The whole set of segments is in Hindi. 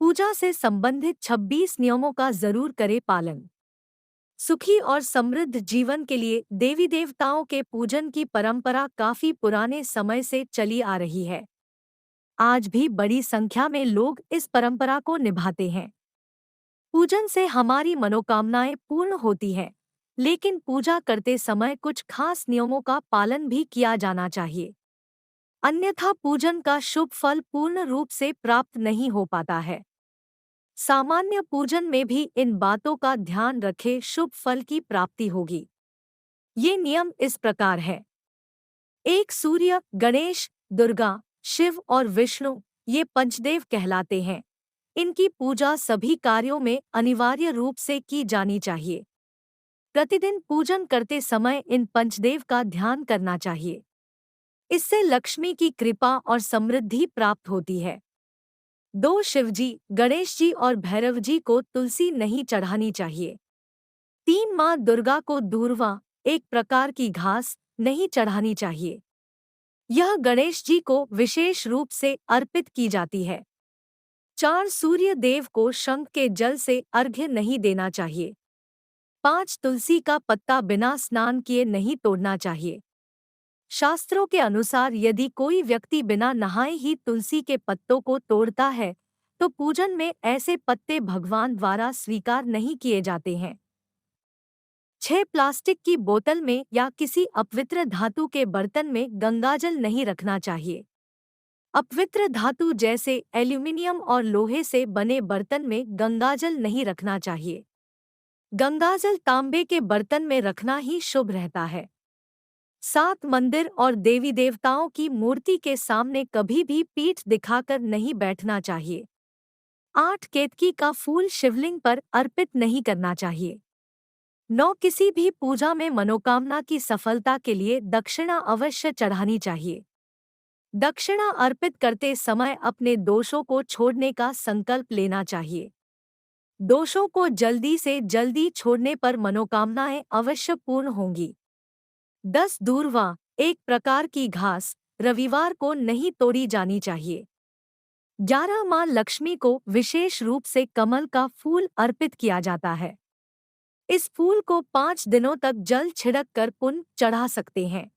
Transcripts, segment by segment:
पूजा से संबंधित 26 नियमों का जरूर करें पालन। सुखी और समृद्ध जीवन के लिए देवी देवताओं के पूजन की परंपरा काफी पुराने समय से चली आ रही है। आज भी बड़ी संख्या में लोग इस परंपरा को निभाते हैं। पूजन से हमारी मनोकामनाएं पूर्ण होती हैं, लेकिन पूजा करते समय कुछ खास नियमों का पालन भी किया जाना चाहिए। अन्यथा पूजन का शुभ फल पूर्ण रूप से प्राप्त नहीं हो पाता है। सामान्य पूजन में भी इन बातों का ध्यान रखें, शुभ फल की प्राप्ति होगी। ये नियम इस प्रकार है। एक, सूर्य, गणेश, दुर्गा, शिव और विष्णु ये पंचदेव कहलाते हैं। इनकी पूजा सभी कार्यों में अनिवार्य रूप से की जानी चाहिए। प्रतिदिन पूजन करते समय इन पंचदेव का ध्यान करना चाहिए। इससे लक्ष्मी की कृपा और समृद्धि प्राप्त होती है। 2, शिवजी, गणेश जी और भैरव जी को तुलसी नहीं चढ़ानी चाहिए। 3, माँ दुर्गा को दूर्वा, एक प्रकार की घास, नहीं चढ़ानी चाहिए। यह गणेश जी को विशेष रूप से अर्पित की जाती है। 4, सूर्य देव को शंख के जल से अर्घ्य नहीं देना चाहिए। 5, तुलसी का पत्ता बिना स्नान किए नहीं तोड़ना चाहिए। शास्त्रों के अनुसार यदि कोई व्यक्ति बिना नहाए ही तुलसी के पत्तों को तोड़ता है, तो पूजन में ऐसे पत्ते भगवान द्वारा स्वीकार नहीं किए जाते हैं। 6, प्लास्टिक की बोतल में या किसी अपवित्र धातु के बर्तन में गंगाजल नहीं रखना चाहिए। अपवित्र धातु जैसे एल्यूमिनियम और लोहे से बने बर्तन में गंगाजल नहीं रखना चाहिए। गंगाजल तांबे के बर्तन में रखना ही शुभ रहता है। 7, मंदिर और देवी देवताओं की मूर्ति के सामने कभी भी पीठ दिखाकर नहीं बैठना चाहिए। 8, केतकी का फूल शिवलिंग पर अर्पित नहीं करना चाहिए। 9, किसी भी पूजा में मनोकामना की सफलता के लिए दक्षिणा अवश्य चढ़ानी चाहिए। दक्षिणा अर्पित करते समय अपने दोषों को छोड़ने का संकल्प लेना चाहिए। दोषों को जल्दी से जल्दी छोड़ने पर मनोकामनाएं अवश्य पूर्ण होंगी। 10, दूर्वा, एक प्रकार की घास, रविवार को नहीं तोड़ी जानी चाहिए। 11, माँ लक्ष्मी को विशेष रूप से कमल का फूल अर्पित किया जाता है। इस फूल को 5 दिनों तक जल छिड़क कर पुन चढ़ा सकते हैं।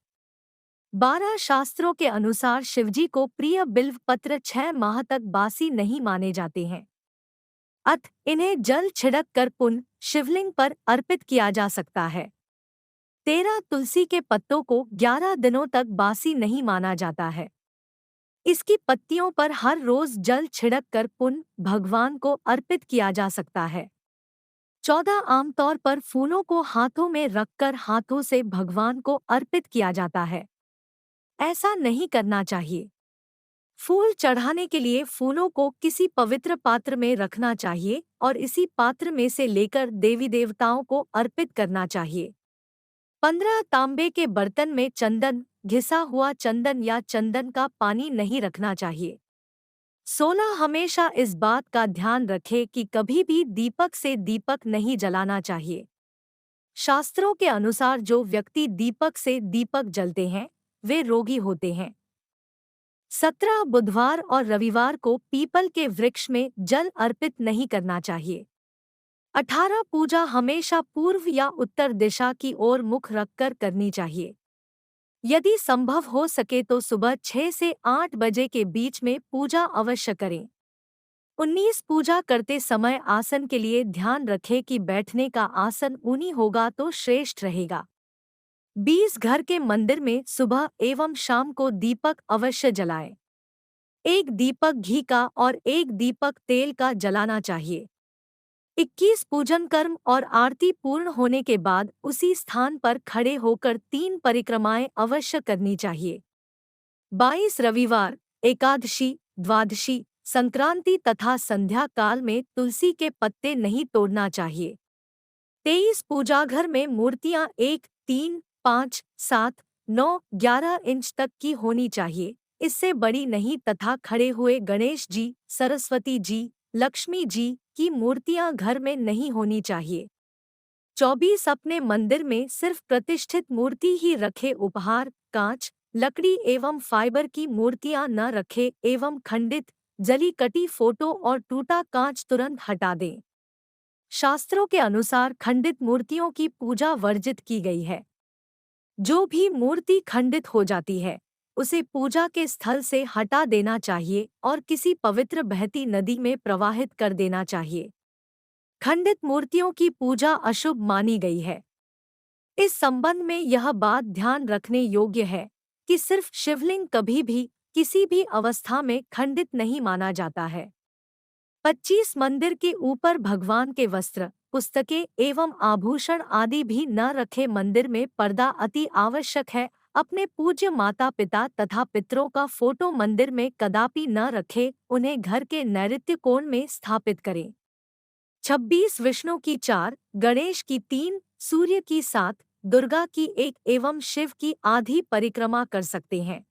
12, शास्त्रों के अनुसार शिवजी को प्रिय बिल्व पत्र 6 माह तक बासी नहीं माने जाते हैं। अतः इन्हें जल छिड़क कर पुन शिवलिंग पर अर्पित किया जा सकता है। 13, तुलसी के पत्तों को 11 दिनों तक बासी नहीं माना जाता है। इसकी पत्तियों पर हर रोज जल छिड़क कर पुन भगवान को अर्पित किया जा सकता है। 14, आमतौर पर फूलों को हाथों में रखकर हाथों से भगवान को अर्पित किया जाता है। ऐसा नहीं करना चाहिए। फूल चढ़ाने के लिए फूलों को किसी पवित्र पात्र में रखना चाहिए और इसी पात्र में से लेकर देवी देवताओं को अर्पित करना चाहिए। 15, तांबे के बर्तन में चंदन, घिसा हुआ चंदन या चंदन का पानी नहीं रखना चाहिए। 16, हमेशा इस बात का ध्यान रखें कि कभी भी दीपक से दीपक नहीं जलाना चाहिए। शास्त्रों के अनुसार जो व्यक्ति दीपक से दीपक जलते हैं वे रोगी होते हैं। 17, बुधवार और रविवार को पीपल के वृक्ष में जल अर्पित नहीं करना चाहिए। 18, पूजा हमेशा पूर्व या उत्तर दिशा की ओर मुख रखकर करनी चाहिए। यदि संभव हो सके तो सुबह 6 से 8 बजे के बीच में पूजा अवश्य करें। 19, पूजा करते समय आसन के लिए ध्यान रखें कि बैठने का आसन ऊनी होगा तो श्रेष्ठ रहेगा। 20, घर के मंदिर में सुबह एवं शाम को दीपक अवश्य जलाएं। एक दीपक घी का और एक दीपक तेल का जलाना चाहिए। 21, पूजन कर्म और आरती पूर्ण होने के बाद उसी स्थान पर खड़े होकर 3 परिक्रमाएं अवश्य करनी चाहिए। 22, रविवार, एकादशी, द्वादशी, संक्रांति तथा संध्या काल में तुलसी के पत्ते नहीं तोड़ना चाहिए। 23, पूजाघर में मूर्तियां 1, 3, 5, 7, 9, 11 इंच तक की होनी चाहिए, इससे बड़ी नहीं तथा खड़े हुए गणेश जी, सरस्वती जी, लक्ष्मी जी की मूर्तियां घर में नहीं होनी चाहिए। 24, अपने मंदिर में सिर्फ प्रतिष्ठित मूर्ति ही रखे, उपहार, कांच, लकड़ी एवं फाइबर की मूर्तियां न रखे एवं खंडित जली कटी फोटो और टूटा कांच तुरंत हटा दें। शास्त्रों के अनुसार खंडित मूर्तियों की पूजा वर्जित की गई है। जो भी मूर्ति खंडित हो जाती है, उसे पूजा के स्थल से हटा देना चाहिए और किसी पवित्र बहती नदी में प्रवाहित कर देना चाहिए। खंडित मूर्तियों की पूजा अशुभ मानी गई है। इस संबंध में यह बात ध्यान रखने योग्य है कि सिर्फ शिवलिंग कभी भी किसी भी अवस्था में खंडित नहीं माना जाता है। 25 मंदिर के ऊपर भगवान के वस्त्र, पुस्तकें एवं आभूषण आदि भी न रखे। मंदिर में पर्दा अति आवश्यक है। अपने पूज्य माता पिता तथा पितरों का फोटो मंदिर में कदापि न रखें, उन्हें घर के नैऋत्य कोण में स्थापित करें। 26 विष्णु की 4, गणेश की 3, सूर्य की 7, दुर्गा की 1 एवं शिव की आधी परिक्रमा कर सकते हैं।